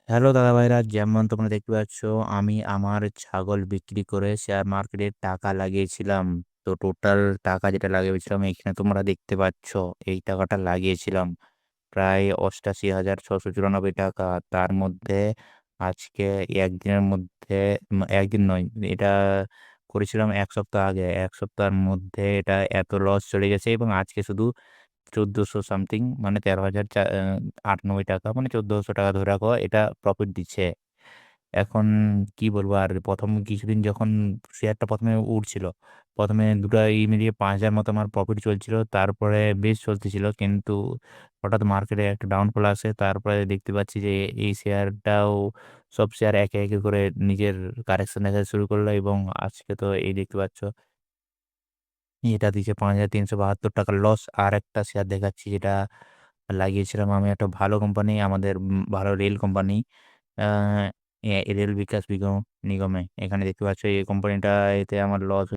Hello দাদা ভাইরা, যেমন তোমরা দেখতে পাচ্ছ, আমি আমার ছাগল বিক্রি করে শেয়ার মার্কেটে টাকা লাগিয়েছিলাম। তো টোটাল টাকা যেটা লাগিয়েছিলাম এখানে তোমরা দেখতে পাচ্ছ, এই টাকাটা লাগিয়েছিলাম প্রায় 88,694 টাকা। তার মধ্যে আজকে একদিনের মধ্যে, একদিন নয়, এটা করেছিলাম 1 সপ্তাহ আগে। 1 সপ্তাহের মধ্যে এটা এত লস চলে গেছে এবং আজকে শুধু ১৪০০ সামথিং, মানে ১৩,০৯৮ টাকা, মানে ১৪০০ টাকা ধরে রাখো, এটা প্রফিট দিচ্ছে। এখন কি বলবো আর, ১ম কিছুদিন যখন শেয়ারটা ১ম এ উঠছিল, ১ম এ দুটা মিলিয়ে ৫,০০০ মতো আমার প্রফিট চলছিল। তারপরে বেশ চলতেছিল। কিন্তু হঠাৎ মার্কেটে একটা ডাউনফল আসে। তারপরে দেখতে পাচ্ছি যে এই শেয়ারটাও, সব শেয়ার একে, একে করে নিজের কারেকশন দেখাতে শুরু করলো এবং আজকে তো এই দেখতে পাচ্ছ, এটা দিচ্ছে ৫,৩৭২ টাকার লস। আরেকটা শেয়ার দেখাচ্ছি যেটা লাগিয়েছিলাম আমি, একটা ভালো কোম্পানি, আমাদের ভালো রেল কোম্পানি, আ রেল বিকাশ নিগমে। এখানে দেখতে পাচ্ছ এই কোম্পানিটা, এতে আমার লস